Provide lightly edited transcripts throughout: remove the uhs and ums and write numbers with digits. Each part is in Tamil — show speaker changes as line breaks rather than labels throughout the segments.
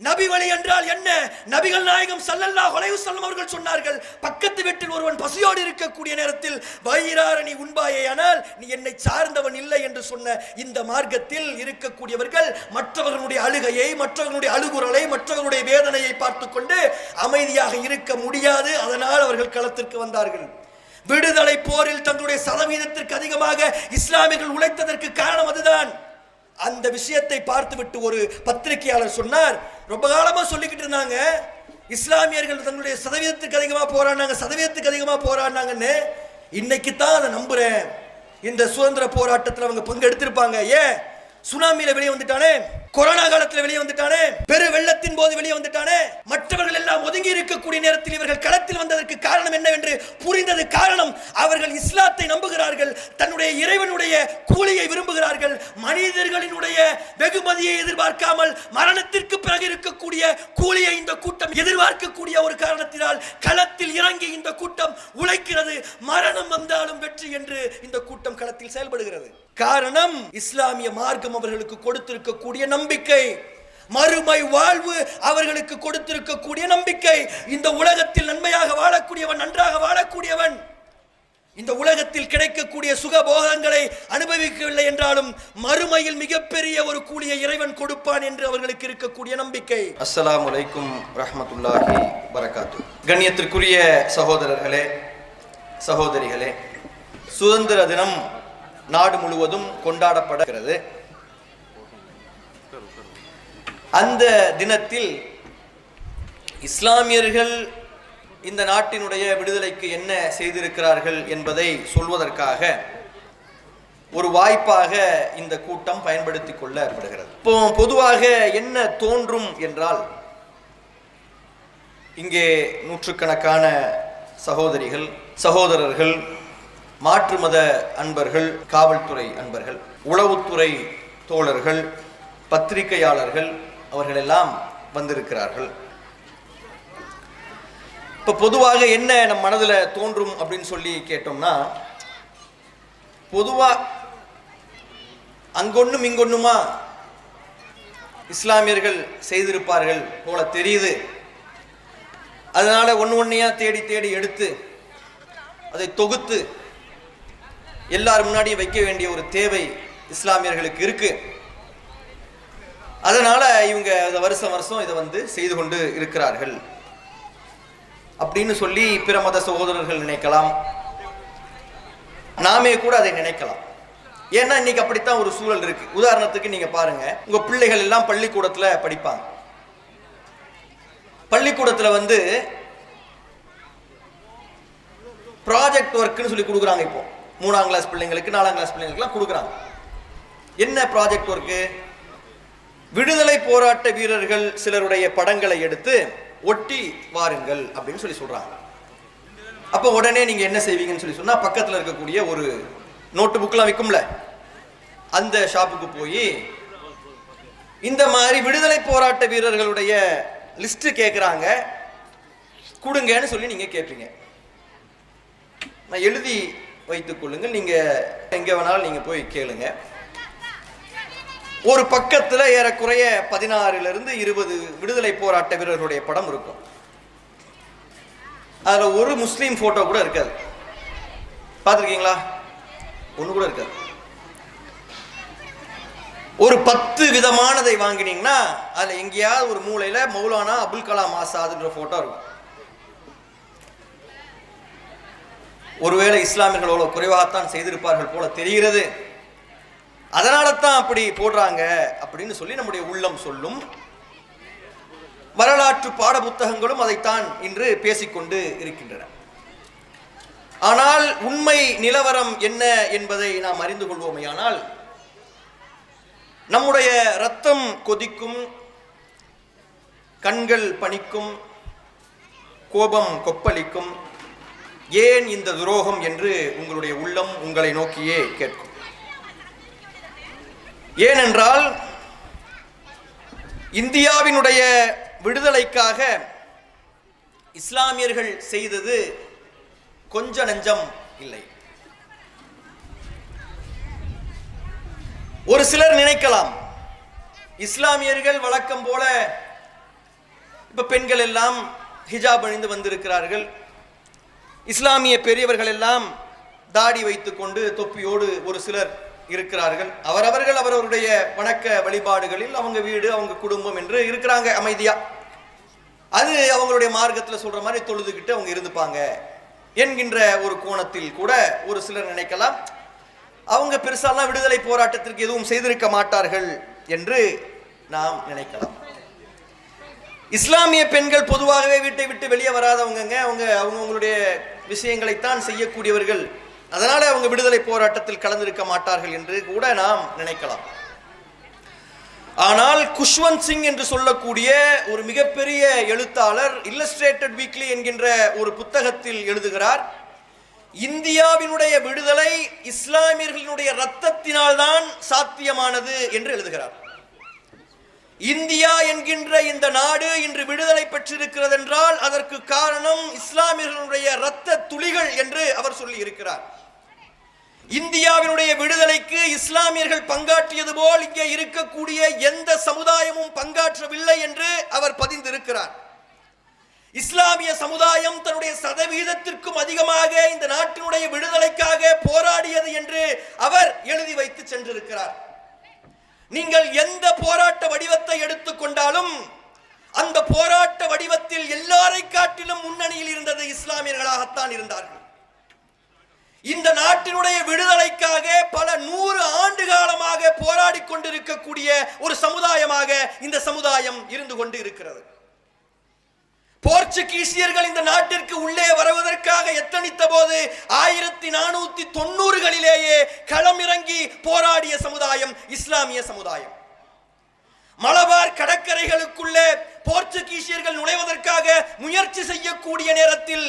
நபி வழி என்றால் என்ன? நபிகள் நாயகம் ஸல்லல்லாஹு அலைஹி வஸல்லம் அவர்கள் சொன்னார்கள், பக்கத்து வீட்டில் ஒருவன் பசியோடு இருக்கக்கூடிய நேரத்தில் வயிறார நீ உண்பாயே, ஆனால் நீ என்னை சார்ந்தவன் இல்லை என்று சொன்ன இந்த மார்க்கத்தில் இருக்கக்கூடியவர்கள் மற்றவர்களுடைய அழுகையை, மற்றவர்களுடைய அழுகுரலை, மற்றவர்களுடைய வேதனையை பார்த்து கொண்டு அமைதியாக இருக்க முடியாது. அதனால் அவர்கள் களத்திற்கு வந்தார்கள். விடுதலை போரில் தங்களுடைய சதவீதத்திற்கு அதிகமாக இஸ்லாமியர்கள் உழைத்ததற்கு காரணம் அதுதான். அந்த விஷயத்தை பார்த்துவிட்டு ஒரு பத்திரிகையாளர் சொன்னார், ரொம்ப காலமா சொல்லிக்கிட்டு இருந்தாங்க இஸ்லாமியர்கள் தங்களுடைய சதவீதத்துக்கு அதிகமா போராடினாங்கன்னு. இன்னைக்கு தான் அதை நம்புறேன். இந்த சுதந்திர போராட்டத்தில் அவங்க பங்கு எடுத்திருப்பாங்க. ஏன்? சுனாமியில வெளியே வந்துட்டானே, கொரோனா காலத்தில் வெளியே வந்துட்டானே, பெரு வெள்ளத்தின் போது வெளியே வந்துட்டானே, மற்றவர்கள் எல்லாம் ஒதுங்கி இருக்கக்கூடிய நேரத்தில் இவர்கள் களத்தில் வந்ததற்கு காரணம் என்னவென்று புரிந்தது. காரணம், அவர்கள் இஸ்லாத்தை நம்புகிறார்கள், தன்னுடைய இறைவனுடைய கூலியை விரும்புகிறார்கள், மனிதர்களினுடைய வெகுமதியை எதிர்பார்க்காமல் மரணத்திற்கு பிறகு இருக்கக்கூடிய கூலியை இந்த கூட்டம் எதிர்பார்க்கக்கூடிய ஒரு காரணத்தினால் களத்தில் இறங்கி இந்த கூட்டம் உழைக்கிறது. மரணம் வந்தாலும் வெற்றி என்று இந்த கூட்டம் களத்தில் செயல்படுகிறது. காரணம், இஸ்லாமிய மார்க்கம் அவர்களுக்கு கொடுத்திருக்கக்கூடிய நம்பிக்கை, மறுமை வாழ்வு அவர்களுக்கு கொடுத்திருக்கக்கூடிய நம்பிக்கை. இந்த உலகத்தில் நன்மையாக வாழக்கூடியவன், நன்றாக வாழக்கூடியவன், இந்த உலகத்தில் கிடைக்கக்கூடிய சுகபோகங்களை அனுபவிக்கவில்லை என்றாலும் மறுமையில் மிகப்பெரிய ஒரு கூலியை இறைவன் கொடுப்பான் என்று அவர்களுக்கு இருக்கக்கூடிய நம்பிக்கை.
அஸ்ஸலாமு அலைக்கும் ரஹ்மத்துல்லாஹி பரகாத்து. கண்ணியத்திற்குரிய சகோதரர்களே, சகோதரிகளே, சுதந்திர தினம் நாடு முழுவதும் கொண்டாடப்படுகிறது. அந்த தினத்தில் இஸ்லாமியர்கள் இந்த நாட்டினுடைய விடுதலைக்கு என்ன செய்திருக்கிறார்கள் என்பதை சொல்வதற்காக ஒரு வாய்ப்பாக இந்த கூட்டம் பயன்படுத்திக் கொள்ளப்படுகிறது. இப்போ பொதுவாக என்ன தோன்றும் என்றால், இங்கே நூற்றுக்கணக்கான சகோதரிகள், சகோதரர்கள், மாற்று மத அன்பர்கள், காவல்துறை அன்பர்கள், உளவுத்துறை தோழர்கள், பத்திரிகையாளர்கள், அவர்கள் எல்லாம் வந்திருக்கிறார்கள். இப்ப பொதுவாக என்ன நம் மனதில் தோன்றும் அப்படின்னு சொல்லி கேட்டோம்னா, பொதுவா அங்கொன்னும் இங்கொன்னுமா இஸ்லாமியர்கள் செய்திருப்பார்கள் போல தெரியுது. அதனால ஒன்னையா தேடி தேடி எடுத்து அதை தொகுத்து எல்லாரும் முன்னாடி வைக்க வேண்டிய ஒரு தேவை இஸ்லாமியர்களுக்கு இருக்கு. அதனால இவங்க வருஷம் வருஷம் இதை செய்து கொண்டு இருக்கிறார்கள் அப்படின்னு சொல்லி பிற மத சகோதரர்கள் நினைக்கலாம், நாமே கூட அதை நினைக்கலாம். ஏன்னா இன்னைக்கு அப்படித்தான் ஒரு சூழல் இருக்கு. உதாரணத்துக்கு நீங்க பாருங்க, உங்க பிள்ளைகள் எல்லாம் பள்ளிக்கூடத்துல படிப்பாங்க. பள்ளிக்கூடத்துல ப்ராஜெக்ட் ஒர்க்னு சொல்லி கொடுக்குறாங்க. இப்போ 3ஆம் கிளாஸ் பிள்ளைங்களுக்கு, 4ஆம் கிளாஸ் பிள்ளைங்களுக்குலாம் கொடுக்குறாங்க. என்ன ப்ராஜெக்ட் ஒர்க்கு? விடுதலை போராட்ட வீரர்கள் சிலருடைய படங்களை எடுத்து ஒட்டி வாருங்கள் அப்படின்னு சொல்லி சொல்றாங்க. அப்போ உடனே நீங்க என்ன செய்வீங்கன்னு சொல்லி சொன்னா, பக்கத்தில் இருக்கக்கூடிய ஒரு நோட்டு புக்லாம் விற்கும்ல, அந்த ஷாப்புக்கு போய் இந்த மாதிரி விடுதலை போராட்ட வீரர்களுடைய லிஸ்ட் கேட்குறாங்க, கொடுங்கன்னு சொல்லி நீங்க கேட்பீங்க. நான் எழுதி வைத்துக் கொள்ளுங்கள், நீங்க எங்க வேணாலும் நீங்க போய் கேளுங்க. ஒரு பக்கத்துல ஏறக்குறைய 16 to 20 விடுதலை போராட்ட வீரர்களுடைய படம் இருக்கும். அதுல ஒரு முஸ்லீம் போட்டோ கூட இருக்காது. பார்த்திருக்கீங்களா? ஒண்ணு கூட இருக்காது. ஒரு 10 விதமானதை வாங்கினீங்கன்னா அதுல எங்கேயாவது ஒரு மூலையில மௌலானா அபுல் கலாம் ஆசாத்ன்ற போட்டோ இருக்கும். ஒருவேளை இஸ்லாமியர்கள் அவ்வளவு குறைவாகத்தான் செய்திருப்பார்கள் போல தெரிகிறது. அதனால தான் அப்படி போடுறாங்க அப்படின்னு சொல்லி நம்முடைய உள்ளம் சொல்லும். வரலாற்று பாட புத்தகங்களும் அதைத்தான் இன்று பேசிக்கொண்டு இருக்கின்றன. ஆனால் உண்மை நிலவரம் என்ன என்பதை நாம் அறிந்து கொள்வோமேயானால், நம்முடைய ரத்தம் கொதிக்கும், கண்கள் பனிக்கும், கோபம் கொப்பளிக்கும். ஏன் இந்த துரோகம் என்று உங்களுடைய உள்ளம் உங்களை நோக்கியே கேட்கும். ஏனென்றால் இந்தியாவினுடைய விடுதலைக்காக இஸ்லாமியர்கள் செய்தது கொஞ்ச நஞ்சம் இல்லை. ஒரு சிலர் நினைக்கலாம், இஸ்லாமியர்கள் வழக்கம் போல இப்ப பெண்கள் எல்லாம் ஹிஜாப் அணிந்து வந்திருக்கிறார்கள். இஸ்லாமிய பெரியவர்கள் எல்லாம் தாடி வைத்துக் கொண்டு தொப்பியோடு ஒரு சிலர் இருக்கிறார்கள். அவரவர்கள் அவரவருடைய வணக்க வழிபாடுகளில் அவங்க வீடு அவங்க குடும்பம் என்று இருக்கிறாங்க அமைதியா. அது அவங்களுடைய மார்க்கத்தில் சொல்ற மாதிரி தொழுதுகிட்டு அவங்க இருந்துப்பாங்க என்கின்ற ஒரு கோணத்தில் கூட ஒரு சிலர் நினைக்கலாம். அவங்க பெருசாலாம் விடுதலை போராட்டத்திற்கு எதுவும் செய்திருக்க மாட்டார்கள் என்று நாம் நினைக்கலாம். இஸ்லாமிய பெண்கள் பொதுவாகவே வீட்டை விட்டு வெளியே வராதவங்க. அவங்களுடைய விஷயங்களைத்தான் செய்யக்கூடியவர்கள். அதனால அவங்க விடுதலை போராட்டத்தில் கலந்திருக்க மாட்டார்கள் என்று கூட நாம் நினைக்கலாம். ஆனால் குஷ்வந்த் சிங் என்று சொல்லக்கூடிய ஒரு மிகப்பெரிய எழுத்தாளர் இல்லஸ்ட்ரேட்டட் வீக்லி என்கின்ற ஒரு புத்தகத்தில் எழுதுகிறார், இந்தியாவினுடைய விடுதலை இஸ்லாமியர்களுடைய இரத்தத்தினால் தான் சாத்தியமானது என்று எழுதுகிறார். இந்தியா என்கின்ற இந்த நாடு இன்று விடுதலை பெற்றிருக்கிறது என்றால் அதற்கு காரணம் இஸ்லாமியர்களுடைய இரத்த துளிகள் என்று அவர் சொல்லி இருக்கிறார். இந்தியாவினுடைய விடுதலைக்கு இஸ்லாமியர்கள் பங்காற்றியது போல் இங்கே இருக்கக்கூடிய எந்த சமுதாயமும் பங்காற்றவில்லை என்று அவர் பதிந்திருக்கிறார். இஸ்லாமிய சமுதாயம் தன்னுடைய சதவீதத்திற்கும் அதிகமாக இந்த நாட்டினுடைய விடுதலைக்காக போராடியது என்று அவர் எழுதி வைத்து சென்றிருக்கிறார். நீங்கள் எந்த போராட்ட வடிவத்தை எடுத்துக்கொண்டாலும் அந்த போராட்ட வடிவத்தில் எல்லாரை காட்டிலும் முன்னணியில் இருந்தது இஸ்லாமியர்களாகத்தான் இருந்தார்கள். இந்த நாட்டினுடைய விடுதலைக்காக பல 100 ஆண்டு காலமாக போராடி கொண்டிருக்கக்கூடிய ஒரு சமுதாயமாக இந்த சமுதாயம் இருந்து கொண்டு இருக்கிறது. போர்ச்சுகீசியர்கள் இந்த நாட்டிற்கு உள்ளே வருவதற்காக எத்தனித்த போது 1490களிலேயே களமிறங்கி போராடிய சமுதாயம் இஸ்லாமிய சமுதாயம். மலபார் கடற்கரைகளுக்குள்ளே போர்ச்சுகீசியர்கள் நுழைவதற்காக முயற்சி செய்யக்கூடிய நேரத்தில்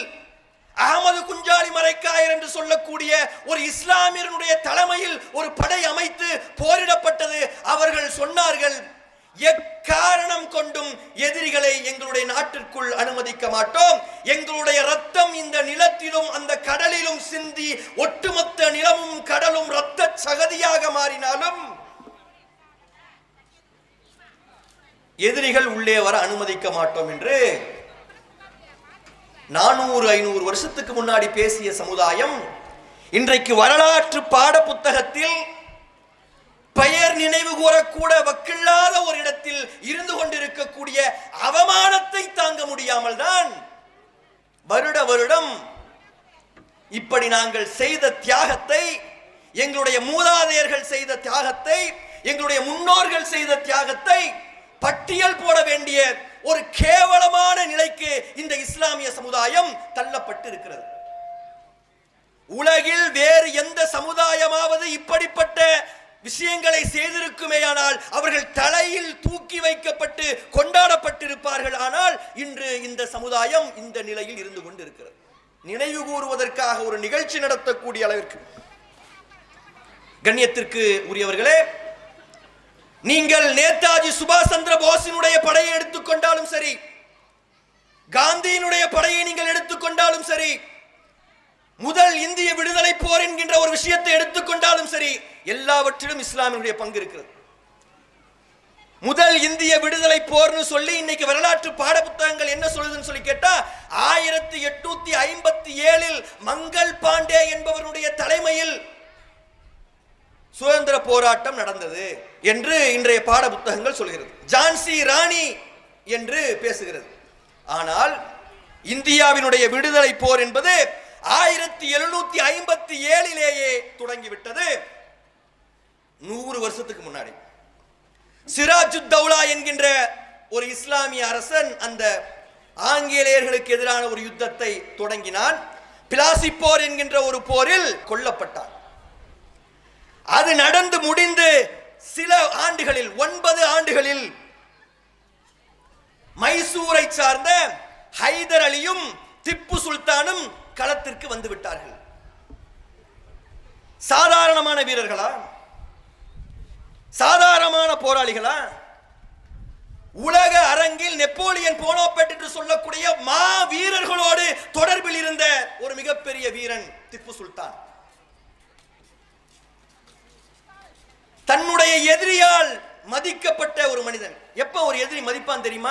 அகமது குஞ்சாலி மரைக்காயர் என்று சொல்லக்கூடிய ஒரு இஸ்லாமியனுடைய தலைமையில் ஒரு படை அமைத்து போரிடப்பட்டது. அவர்கள் சொன்னார்கள், எக்காரணம் கொண்டும் எதிரிகளை எங்களுடைய நாட்டிற்குள் அனுமதிக்க மாட்டோம். எங்களுடைய ரத்தம் இந்த நிலத்திலும் அந்த கடலிலும் சிந்தி ஒட்டுமொத்த நிலமும் கடலும் ரத்த சகதியாக மாறினாலும் எதிரிகள் உள்ளே வர அனுமதிக்க மாட்டோம் என்று 400-500 வருஷத்துக்கு முன்னாடி பேசிய சமுதாயம் இன்றைக்கு வரலாற்று பாட புத்தகத்தில் பெயர் நினைவு கூறக்கூட வக்கில்லாத ஒரு இடத்தில் இருந்து கொண்டிருக்கக்கூடிய அவமானத்தை தாங்க முடியாமல் தான் வருடம் இப்படி நாங்கள் செய்த தியாகத்தை, எங்களுடைய மூதாதையர்கள் செய்த தியாகத்தை, எங்களுடைய முன்னோர்கள் செய்த தியாகத்தை பட்டியல் போட வேண்டிய ஒரு கேவலமான நிலைக்கு இந்த இஸ்லாமிய சமுதாயம் தள்ளப்பட்டு இருக்கிறது. உலகில் வேறு எந்த சமுதாயமாவது இப்படிப்பட்ட விஷயங்களை செய்திருக்குமேயானால் அவர்கள் தலையில் தூக்கி வைக்கப்பட்டு கொண்டாடப்பட்டிருப்பார்கள். ஆனால் இன்று இந்த சமுதாயம் இந்த நிலையில் இருந்து கொண்டிருக்கிறது. நினைவு கூறுவதற்காக ஒரு நிகழ்ச்சி நடத்தக்கூடிய அளவிற்கு. கண்ணியத்திற்கு உரியவர்களே, நீங்கள் நேதாஜி சுபாஷ் சந்திர போஸினுடைய படையை எடுத்துக்கொண்டாலும் சரி, காந்தியினுடைய படையை நீங்கள் எடுத்துக்கொண்டாலும் சரி, முதல் இந்திய விடுதலை போர் என்கின்ற ஒரு விஷயத்தை எடுத்துக்கொண்டாலும் சரி, எல்லாவற்றிலும் இஸ்லாமியனுடைய பங்கு இருக்கிறது. முதல் இந்திய விடுதலை போர்னு சொல்லி இன்னைக்கு வரலாற்று பாட புத்தகங்கள் என்ன சொல்லுதுன்னு சொல்லி கேட்டா, 1857 மங்கள் பாண்டே என்பவருடைய தலைமையில் சுதந்திர போராட்டம் நடந்தது என்று இன்றைய பாட புத்தகங்கள் சொல்கிறது. ஜான்சி ராணி என்று பேசுகிறது. ஆனால் இந்தியாவினுடைய விடுதலை போர் என்பது 1757லேயே தொடங்கிவிட்டது. 100 வருஷத்துக்கு முன்னாடி சிராஜுத் தௌலா என்கின்ற ஒரு இஸ்லாமிய அரசன் அந்த ஆங்கிலேயர்களுக்கு எதிரான ஒரு யுத்தத்தை தொடங்கினான். பிளாசி போர் என்கின்ற ஒரு போரில் கொல்லப்பட்டார். அது நடந்து முடிந்து சில ஆண்டுகளில் 9 ஆண்டுகளில் மைசூரை சார்ந்த ஹைதர் அலியும் திப்பு சுல்தானும் களத்திற்கு வந்து விட்டார்கள். சாதாரணமான வீரர்களா? சாதாரணமான போராளிகளா? உலக அரங்கில் நெப்போலியன் போனோபேட் என்று சொல்லக்கூடிய மா வீரர்களோடு தொடர்பில் இருந்த ஒரு மிகப்பெரிய வீரன் திப்பு சுல்தான். தன்னுடைய எதிரியால் மதிக்கப்பட்ட ஒரு மனிதன். எப்ப ஒரு எதிரி மதிப்பான் தெரியுமா?